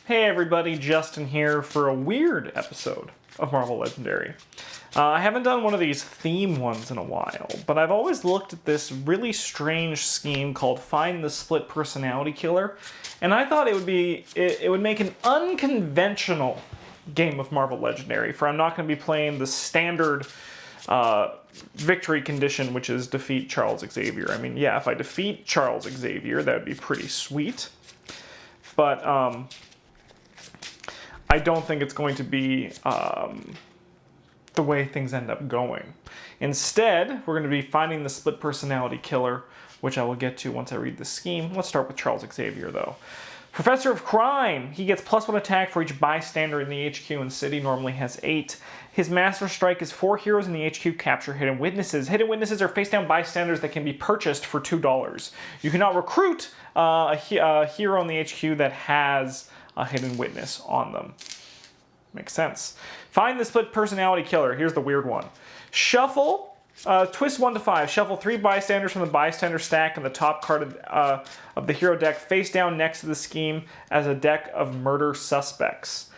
Hey everybody, Justin here for a weird episode of Marvel Legendary. I haven't done one of these theme ones in a while, but I've always looked at this really strange scheme called Find the Split Personality Killer, and I thought it would make an unconventional game of Marvel Legendary, for I'm not going to be playing the standard victory condition, which is defeat Charles Xavier. I mean, yeah, if I defeat Charles Xavier, that would be pretty sweet, but I don't think it's going to be the way things end up going. Instead, we're going to be finding the split personality killer, which I will get to once I read the scheme. Let's start with Charles Xavier, though. Professor of Crime. He gets +1 attack for each bystander in the HQ and city. Normally has 8. His Master Strike is 4 heroes in the HQ capture hidden witnesses. Hidden witnesses are face-down bystanders that can be purchased for $2. You cannot recruit a hero in the HQ that has a hidden witness on them. Makes sense. Find the split personality killer. Here's the weird one. Shuffle, twist 1 to 5. Shuffle 3 bystanders from the bystander stack and the top card of the hero deck face down next to the scheme as a deck of murder suspects.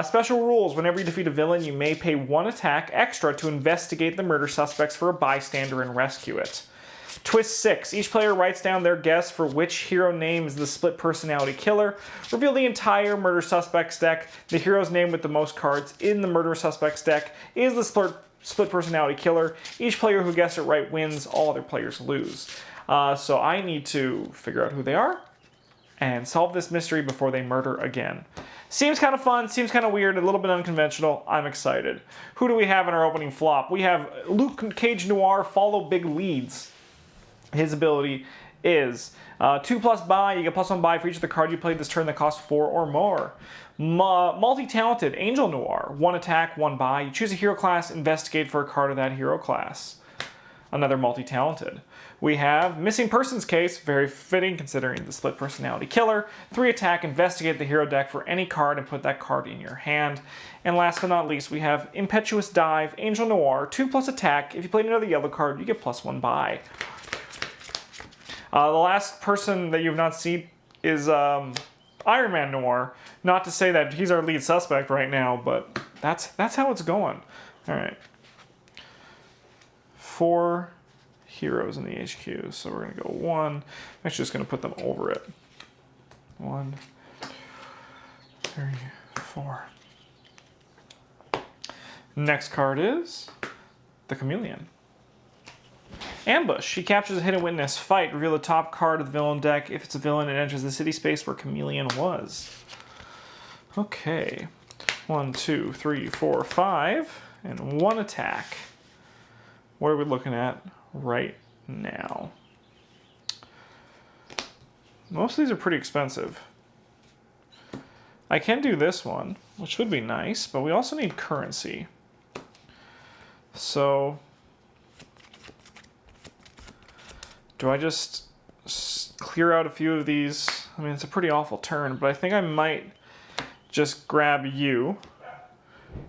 Special rules. Whenever you defeat a villain, you may pay 1 attack extra to investigate the murder suspects for a bystander and rescue it. Twist 6. Each player writes down their guess for which hero name is the split personality killer. Reveal the entire murder suspects deck. The hero's name with the most cards in the murder suspects deck is the split personality killer. Each player who guessed it right wins. All other players lose. So I need to figure out who they are and solve this mystery before they murder again. Seems kind of fun, seems kind of weird, a little bit unconventional. I'm excited. Who do we have in our opening flop? We have Luke Cage Noir, follow big leads. His ability is 2+ buy. You get +1 buy for each of the cards you played this turn that costs 4 or more. Multi-talented Angel Noir, 1 attack, 1 buy. You choose a hero class, investigate for a card of that hero class. Another multi-talented. We have Missing Persons Case, very fitting considering the split personality killer. 3 attack, investigate the hero deck for any card and put that card in your hand. And last but not least, we have Impetuous Dive, Angel Noir, 2+ attack. If you played another yellow card, you get +1 buy. The last person that you have not seen is Iron Man Noir. Not to say that he's our lead suspect right now, but that's how it's going. All right. 4 heroes in the HQ, so we're going to go 1. I'm actually just going to put them over it. 1, 3, 4. Next card is the Chameleon. Ambush. He captures a hidden witness. Fight. Reveal the top card of the villain deck. If it's a villain, it enters the city space where Chameleon was. Okay. 1, 2, 3, 4, 5. And 1 attack. What are we looking at right now? Most of these are pretty expensive. I can do this one, which would be nice, but we also need currency. So do I just clear out a few of these? I mean, it's a pretty awful turn, but I think I might just grab you.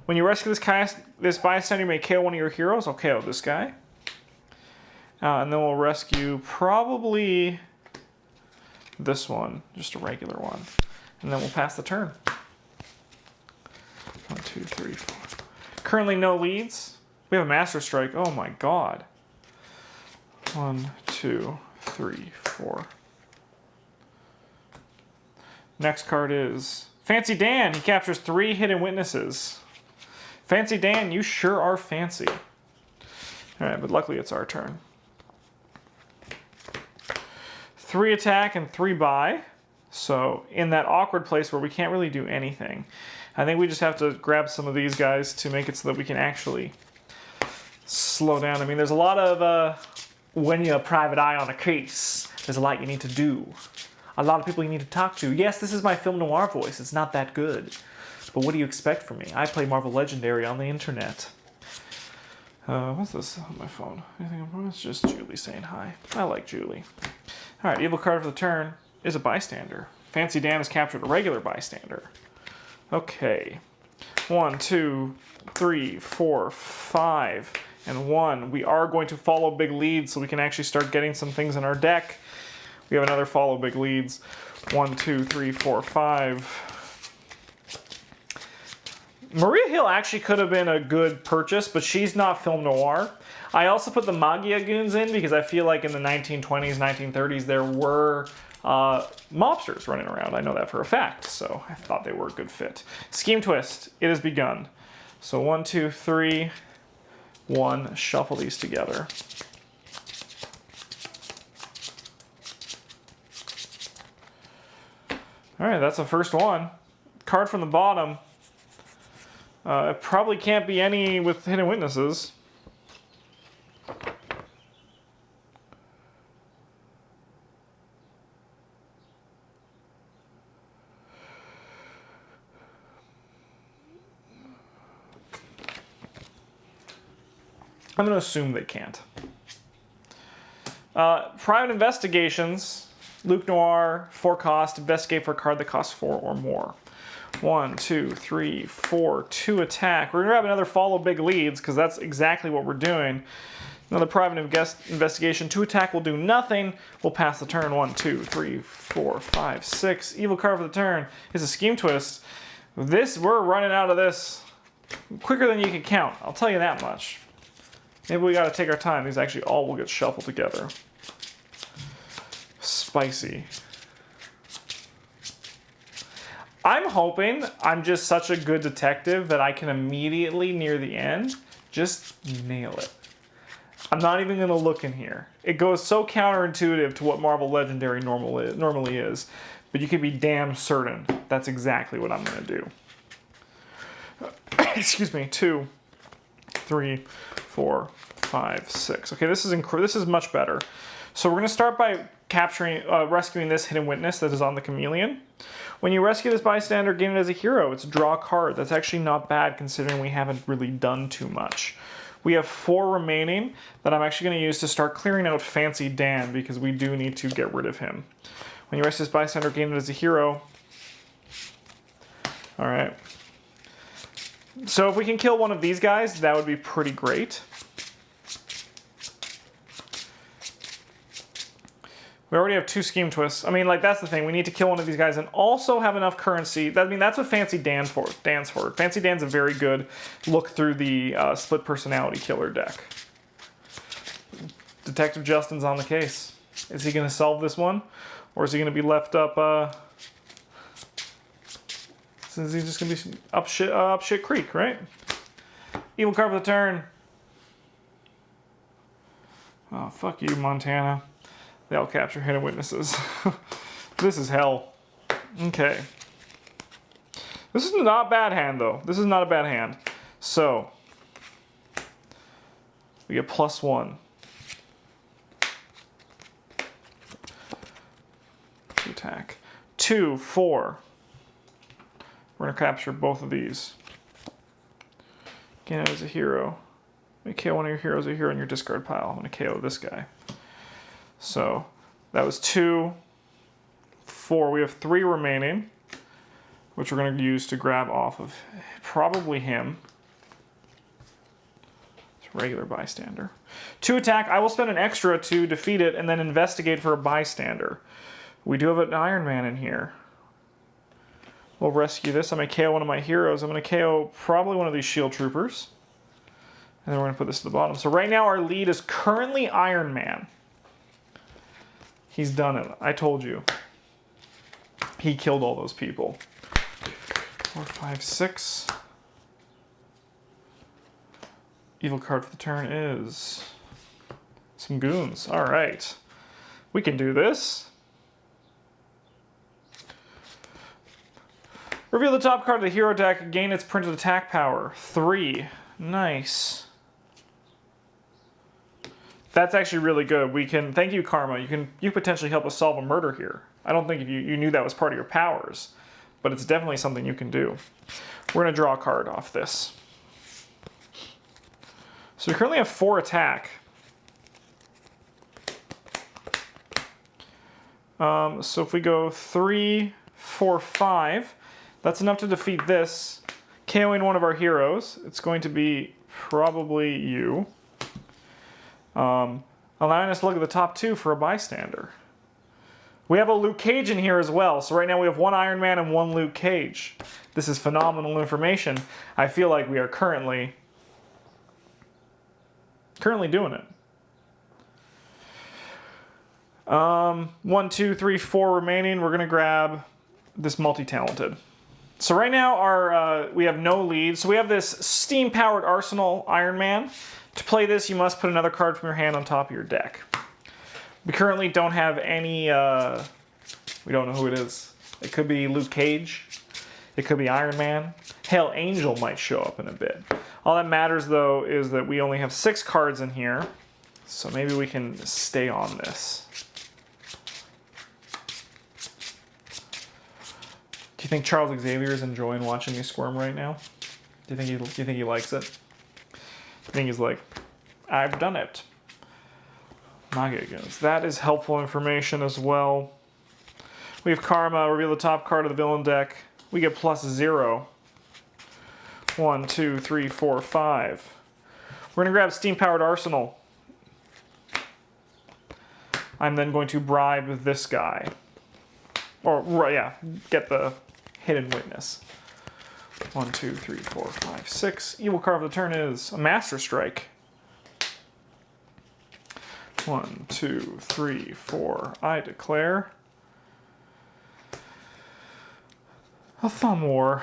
When you rescue this bystander, you may KO one of your heroes. I'll KO this guy. And then we'll rescue probably this one, just a regular one. And then we'll pass the turn. 1, 2, 3, 4. Currently no leads. We have a Master Strike. Oh my god. 1, 2, 3, 4. Next card is Fancy Dan. He captures 3 hidden witnesses. Fancy Dan, you sure are fancy. Alright, but luckily it's our turn. 3 attack and 3 buy. So in that awkward place where we can't really do anything, I think we just have to grab some of these guys to make it so that we can actually slow down. I mean, there's a lot of when you're a private eye on a case, there's a lot you need to do. A lot of people you need to talk to. Yes, this is my film noir voice. It's not that good. But what do you expect from me? I play Marvel Legendary on the internet. What's this on my phone? It's just Julie saying hi. I like Julie. Alright, evil card for the turn is a bystander. Fancy Dan has captured a regular bystander. Okay. 1, 2, 3, 4, 5, and 1. We are going to follow big leads so we can actually start getting some things in our deck. We have another follow big leads. 1, 2, 3, 4, 5. Maria Hill actually could have been a good purchase, but she's not film noir. I also put the Magia goons in because I feel like in the 1920s, 1930s, there were mobsters running around. I know that for a fact, so I thought they were a good fit. Scheme twist, it has begun. So 1, 2, 3, 1, shuffle these together. All right, that's the first one. Card from the bottom. It probably can't be any with hidden witnesses. I'm going to assume they can't. Private investigations. Luke Noir, 4 cost. Investigate for a card that costs 4 or more. 1, 2, 3, 4, 2 attack. We're going to grab another follow big leads because that's exactly what we're doing. Another private investigation. 2 attack will do nothing. We'll pass the turn. 1, 2, 3, 4, 5, 6. Evil card for the turn is a scheme twist. We're running out of this quicker than you can count. I'll tell you that much. Maybe we got to take our time. These actually all will get shuffled together. Spicy. I'm hoping I'm just such a good detective that I can immediately, near the end, just nail it. I'm not even going to look in here. It goes so counterintuitive to what Marvel Legendary normally is, but you can be damn certain that's exactly what I'm going to do. Excuse me. 2, 3, 4, 5, 6. Okay, this is much better. So we're going to start by rescuing this hidden witness that is on the chameleon. When you rescue this bystander, gain it as a hero. It's draw a card. That's actually not bad considering we haven't really done too much. We have 4 remaining that I'm actually going to use to start clearing out Fancy Dan because we do need to get rid of him. When you rescue this bystander, gain it as a hero. All right. So if we can kill one of these guys, that would be pretty great. We already have 2 scheme twists. I mean, like, that's the thing. We need to kill one of these guys and also have enough currency. I mean, that's what Fancy Dan stands for. Fancy Dan's a very good look through the split personality killer deck. Detective Justin's on the case. Is he going to solve this one? Or is he going to be left up... Is he just going to be up shit creek, right? Evil card for the turn. Oh, fuck you, Montana. They'll capture hidden witnesses. This is hell. Okay. This is not a bad hand, though. This is not a bad hand. So, we get +1. Attack. 2, 4. We're going to capture both of these. Again, as a hero. Make KO one of your heroes a hero in your discard pile. I'm going to KO this guy. So that was 2, 4. We have 3 remaining, which we're going to use to grab off of probably him. It's regular bystander. 2 attack. I will spend an extra to defeat it and then investigate for a bystander. We do have an Iron Man in here. We'll rescue this. I'm going to KO one of my heroes. I'm going to KO probably one of these shield troopers. And then we're going to put this to the bottom. So right now our lead is currently Iron Man. He's done it. I told you. He killed all those people. 4, 5, 6. Evil card for the turn is some goons. All right. We can do this. Reveal the top card of the hero deck. Gain its printed attack power. 3. Nice. That's actually really good. We can, thank you, Karma. You potentially help us solve a murder here. I don't think you knew that was part of your powers, but it's definitely something you can do. We're going to draw a card off this. So we currently have 4 attack. So if we go 3, 4, 5, that's enough to defeat this. KOing one of our heroes. It's going to be probably you. Allowing us to look at the top 2 for a bystander. We have a Luke Cage in here as well. So right now we have one Iron Man and one Luke Cage. This is phenomenal information. I feel like we are currently doing it. 1, 2, 3, 4 remaining. We're gonna grab this multi-talented. So right now we have no lead. So we have this steam-powered Arsenal Iron Man. To play this, you must put another card from your hand on top of your deck. We currently don't have any, we don't know who it is. It could be Luke Cage. It could be Iron Man. Hell, Angel might show up in a bit. All that matters, though, is that we only have 6 cards in here. So maybe we can stay on this. Do you think Charles Xavier is enjoying watching me squirm right now? Do you think he likes it? I think he's like, I've done it. Mage goes. That is helpful information as well. We have Karma, reveal the top card of the villain deck. We get +0. 1, 2, 3, 4, 5. We're going to grab Steam-Powered Arsenal. I'm then going to bribe this guy. Or, yeah, get the Hidden Witness. 1, 2, 3, 4, 5, 6. Evil card of the turn is a Master Strike. 1, 2, 3, 4. I declare a Thumb War.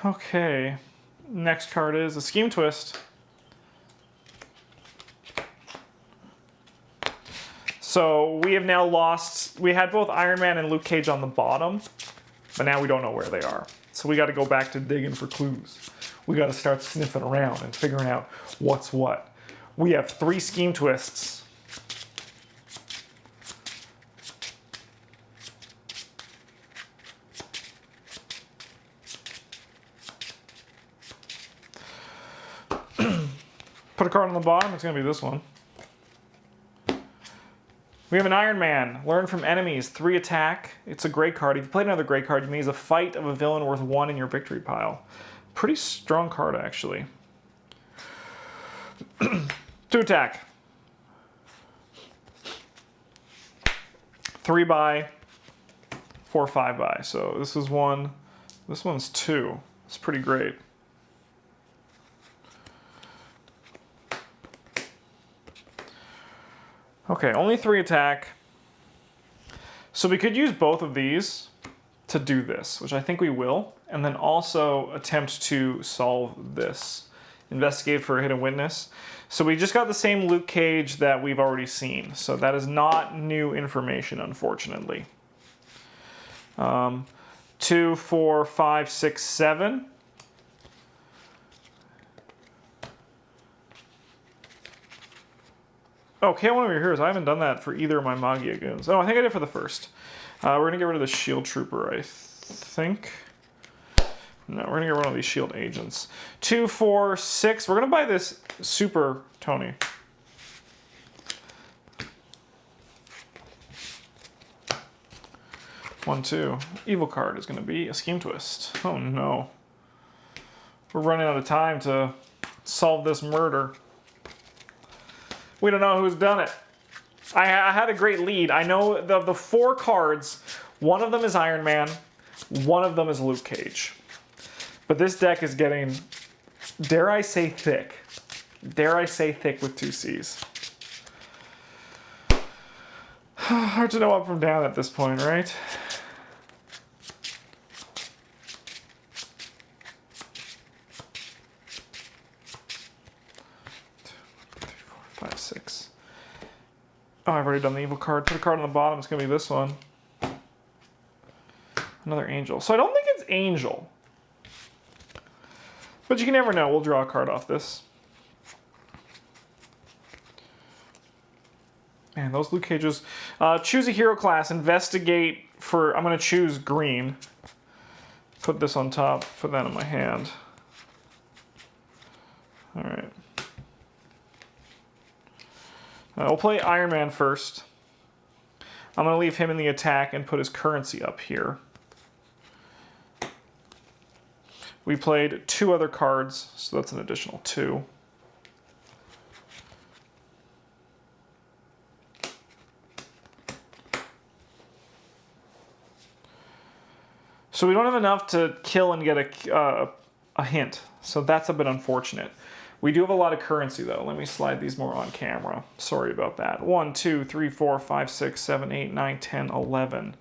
Okay. Next card is a Scheme Twist. So we have now lost. We had both Iron Man and Luke Cage on the bottom, but now we don't know where they are. So we got to go back to digging for clues. We got to start sniffing around and figuring out what's what. We have 3 Scheme Twists. Put a card on the bottom, it's going to be this one. We have an Iron Man. Learn from enemies. 3 attack. It's a great card. If you play another great card, you may use a fight of a villain worth 1 in your victory pile. Pretty strong card, actually. 2 attack. 3 buy. 4, 5 buy. So this is 1. This one's 2. It's pretty great. Okay, only 3 attack. So we could use both of these to do this, which I think we will, and then also attempt to solve this. Investigate for a Hidden Witness. So we just got the same Luke Cage that we've already seen. So that is not new information, unfortunately. 2, 4, 5, 6, 7. Okay, one of your heroes. I haven't done that for either of my Magia goons. Oh, I think I did for the first. We're going to get rid of the Shield Trooper, I think. No, we're going to get rid of these Shield Agents. 2, 4, 6. We're going to buy this Super Tony. One, 2. Evil card is going to be a Scheme Twist. Oh, no. We're running out of time to solve this murder. We don't know who's done it. I had a great lead. I know the 4 cards, one of them is Iron Man, one of them is Luke Cage. But this deck is getting, dare I say, thick. Dare I say thick with 2 C's. Hard to know up from down at this point, right? Oh, I've already done the evil card. Put a card on the bottom. It's going to be this one. Another Angel. So I don't think it's Angel. But you can never know. We'll draw a card off this. Man, those Luke Cages. Choose a hero class. Investigate for... I'm going to choose green. Put this on top. Put that in my hand. All right. We'll play Iron Man first. I'm going to leave him in the attack and put his currency up here. We played 2 other cards, so that's an additional 2. So we don't have enough to kill and get a hint. So that's a bit unfortunate. We do have a lot of currency though. Let me slide these more on camera. Sorry about that. 1, 2, 3, 4, 5, 6, 7, 8, 9, 10, 11.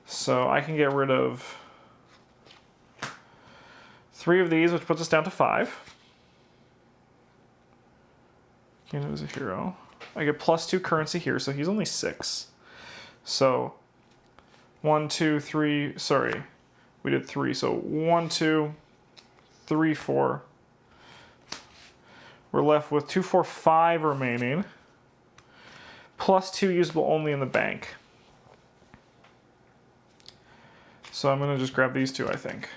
So I can get rid of 3 of these, which puts us down to 5. Kano is a hero. I get +2 currency here, so he's only 6. So 1, 2, 3, sorry. We did 3, so 1, 2, 3, 4. We're left with 2, 4, 5 remaining. +2 usable only in the bank. So I'm gonna just grab these 2, I think.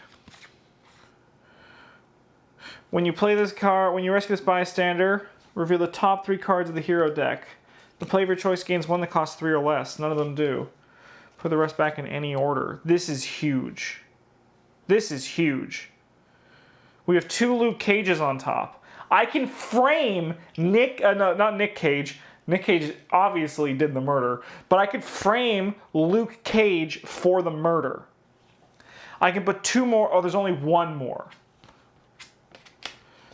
When you play this card, when you rescue this bystander, reveal the top 3 cards of the hero deck. The player of your choice gains 1 that costs 3 or less. None of them do. Put the rest back in any order. This is huge. This is huge. We have 2 Luke Cages on top. I can frame not Nick Cage. Nick Cage obviously did the murder, but I could frame Luke Cage for the murder. I can put 2 more. Oh, there's only 1 more.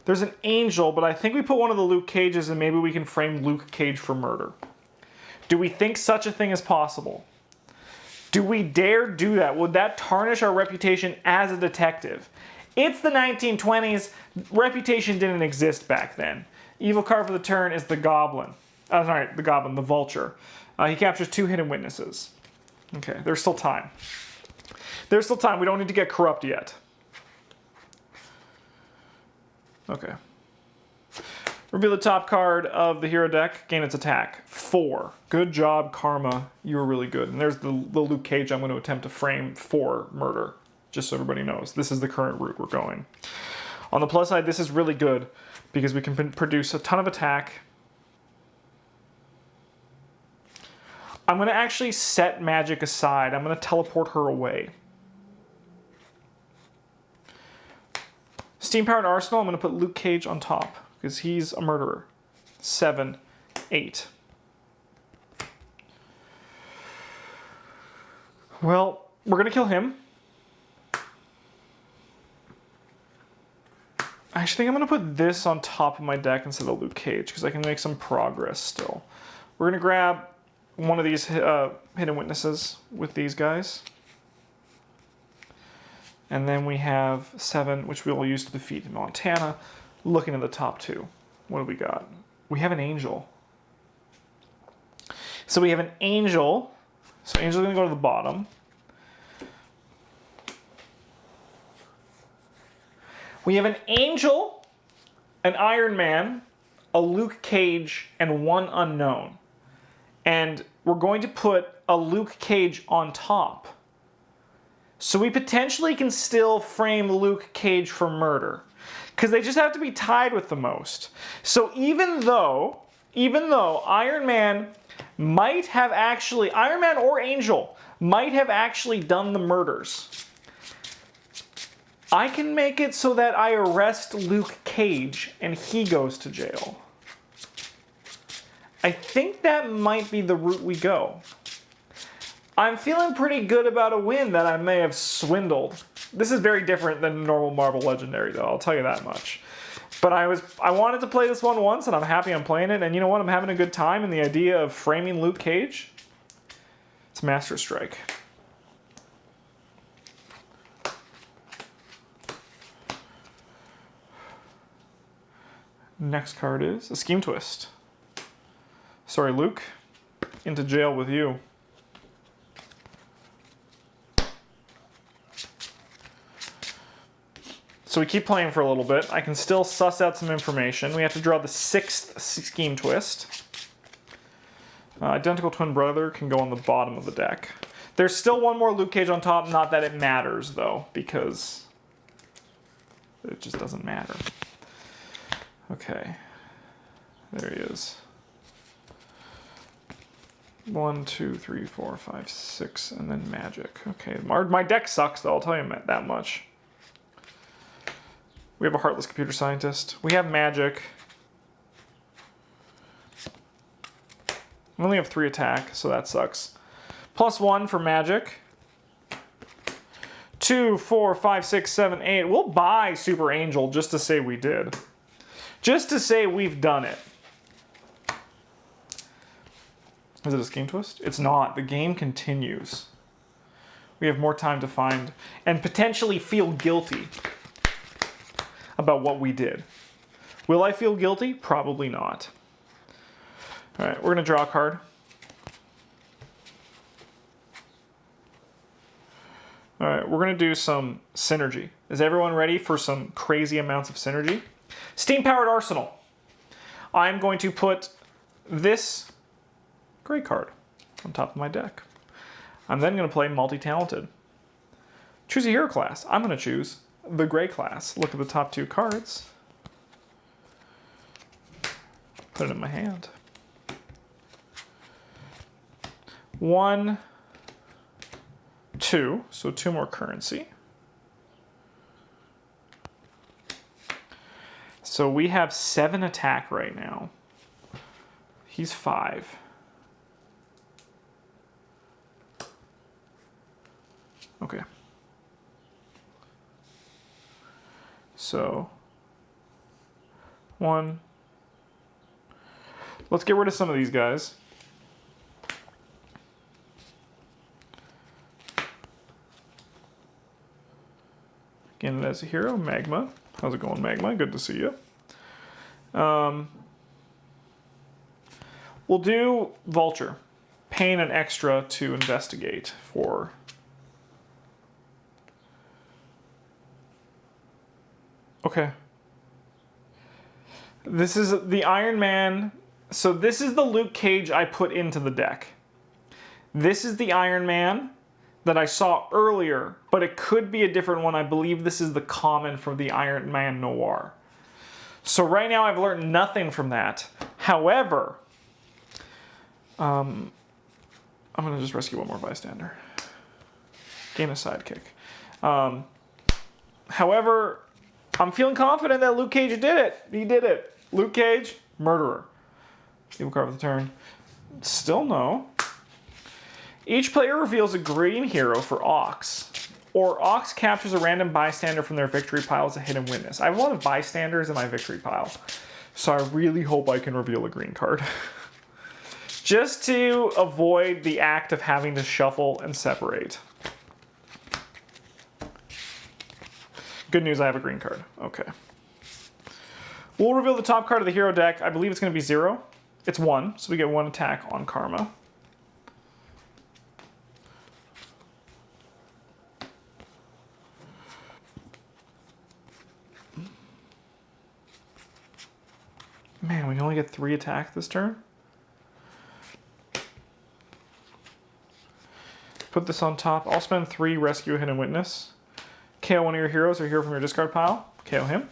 There's an angel, but I think we put one of the Luke Cages and maybe we can frame Luke Cage for murder. Do we think such a thing is possible? Do we dare do that? Would that tarnish our reputation as a detective? It's the 1920s. Reputation didn't exist back then. Evil card for the turn is the Goblin. The Vulture. He captures 2 hidden witnesses. Okay, there's still time. There's still time. We don't need to get corrupt yet. Okay. Reveal the top card of the hero deck. Gain its attack. 4. Good job, Karma. You were really good. And there's the Luke Cage I'm going to attempt to frame for murder. Just so everybody knows. This is the current route we're going. On the plus side, this is really good because we can produce a ton of attack. I'm going to actually set magic aside. I'm going to teleport her away. Steam-powered arsenal, I'm going to put Luke Cage on top because he's a murderer. 7, 8. Well, we're going to kill him. I actually think I'm going to put this on top of my deck instead of Luke Cage because I can make some progress still. We're going to grab one of these hidden witnesses with these guys. And then we have 7, which we will use to defeat Montana. Looking at the top 2. What do we got? We have an angel. So we have an angel. So angel's going to go to the bottom. We have an angel, an Iron Man, a Luke Cage, and 1 unknown. And we're going to put a Luke Cage on top. So we potentially can still frame Luke Cage for murder. Because they just have to be tied with the most. So even though Iron Man might have actually, Iron Man or Angel might have actually done the murders, I can make it so that I arrest Luke Cage and he goes to jail. I think that might be the route we go. I'm feeling pretty good about a win that I may have swindled. This is very different than normal Marvel Legendary, though, I'll tell you that much. But I wanted to play this one once, and I'm happy I'm playing it. And you know what? I'm having a good time, and the idea of framing Luke Cage, it's Master Strike. Next card is a Scheme Twist. Sorry, Luke. Into jail with you. So we keep playing for a little bit. I can still suss out some information. We have to draw the 6th Scheme Twist. Identical twin brother can go on the bottom of the deck. There's still 1 more Luke Cage on top. Not that it matters, though, because it just doesn't matter. Okay. There he is. 1, 2, 3, 4, 5, 6, and then magic. Okay, my deck sucks, though. I'll tell you that much. We have a Heartless Computer Scientist. We have magic. We only have 3 attack, so that sucks. +1 for magic. 2, 4, 5, 6, 7, 8. We'll buy Super Angel just to say we did. Just to say we've done it. Is it a scheme twist? It's not. The game continues. We have more time to find and potentially feel guilty about what we did. Will I feel guilty? Probably not. All right, we're going to draw a card. All right, we're going to do some synergy. Is everyone ready for some crazy amounts of synergy? Steam-powered arsenal. I'm going to put this gray card on top of my deck. I'm then going to play multi-talented. Choose a hero class. I'm going to choose the gray class. Look at the top 2 cards. Put it in my hand. 1, 2, so 2 more currency. So we have 7 attack right now. He's 5. Okay. So 1. Let's get rid of some of these guys. Again, as a hero, Magma. How's it going, Magma? Good to see you. We'll do Vulture. Paying an extra to investigate for... Okay. This is the Iron Man. So this is the Luke Cage I put into the deck. This is the Iron Man that I saw earlier, but it could be a different one. I believe this is the common for the Iron Man Noir. So right now I've learned nothing from that. However, I'm going to just rescue one more bystander. Gain a sidekick. However, I'm feeling confident that Luke Cage did it. He did it. Luke Cage, murderer. Evil card of the turn. Still no. Each player reveals a green hero for Ox. Or Ox captures a random bystander from their victory pile as a hidden witness. I have a lot of bystanders in my victory pile. So I really hope I can reveal a green card. Just to avoid the act of having to shuffle and separate. Good news, I have a green card. Okay. We'll reveal the top card of the hero deck. I believe it's going to be 0. It's 1, so we get 1 attack on Karma. Man, we can only get 3 attack this turn. Put this on top. I'll spend 3, rescue a hidden witness. KO one of your heroes or hero from your discard pile. KO him.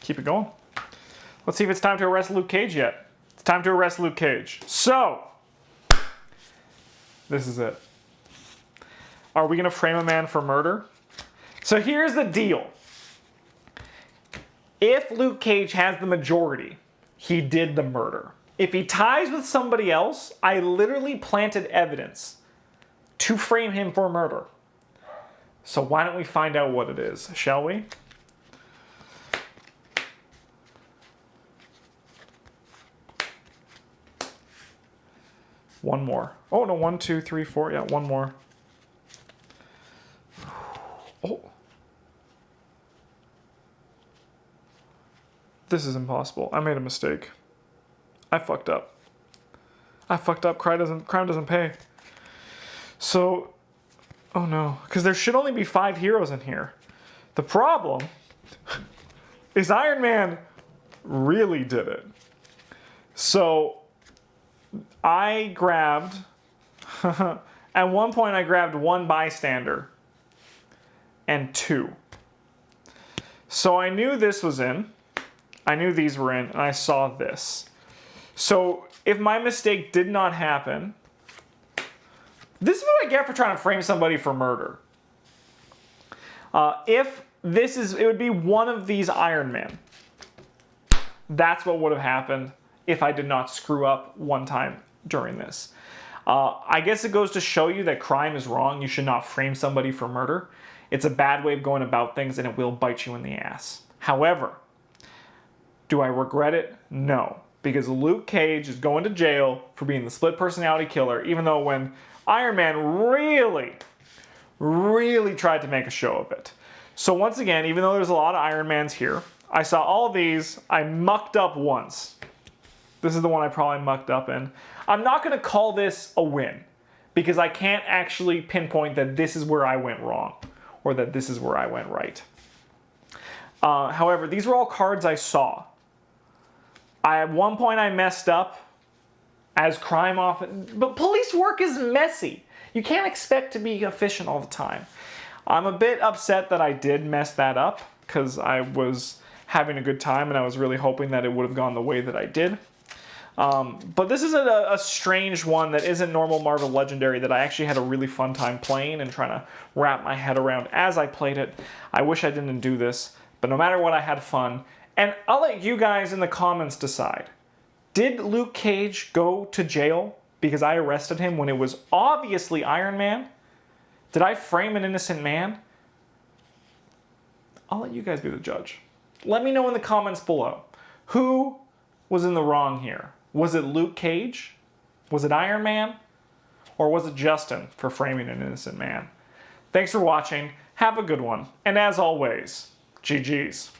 Keep it going. Let's see if it's time to arrest Luke Cage yet. It's time to arrest Luke Cage. So, this is it. Are we going to frame a man for murder? So here's the deal. If Luke Cage has the majority, he did the murder. If he ties with somebody else, I literally planted evidence to frame him for murder. So why don't we find out what it is, shall we? One more. Oh no, 1, 2, 3, 4. Yeah, one more. Oh. This is impossible. I made a mistake. I fucked up. Crime doesn't pay. So, oh no, because there should only be 5 heroes in here. The problem is Iron Man really did it. So I grabbed, at one point I grabbed 1 bystander and 2. So I knew this was in. I knew these were in, and I saw this. So if my mistake did not happen, this is what I get for trying to frame somebody for murder. If this is, it would be one of these Iron Man. That's what would have happened if I did not screw up one time during this. I guess it goes to show you that crime is wrong. You should not frame somebody for murder. It's a bad way of going about things, and it will bite you in the ass. However, do I regret it? No. Because Luke Cage is going to jail for being the split personality killer, even though when Iron Man really tried to make a show of it. So once again, even though there's a lot of Iron Mans here, I saw all of these, I mucked up once. This is the one I probably mucked up in. I'm not going to call this a win, because I can't actually pinpoint that this is where I went wrong, or that this is where I went right. However, these were all cards I saw. At one point I messed up, as crime often, but police work is messy. You can't expect to be efficient all the time. I'm a bit upset that I did mess that up, because I was having a good time and I was really hoping that it would have gone the way that I did. But this is a strange one that isn't normal Marvel Legendary that I actually had a really fun time playing and trying to wrap my head around as I played it. I wish I didn't do this, but no matter what, I had fun. And I'll let you guys in the comments decide. Did Luke Cage go to jail because I arrested him when it was obviously Iron Man? Did I frame an innocent man? I'll let you guys be the judge. Let me know in the comments below. Who was in the wrong here? Was it Luke Cage? Was it Iron Man? Or was it Justin for framing an innocent man? Thanks for watching. Have a good one. And as always, GG's.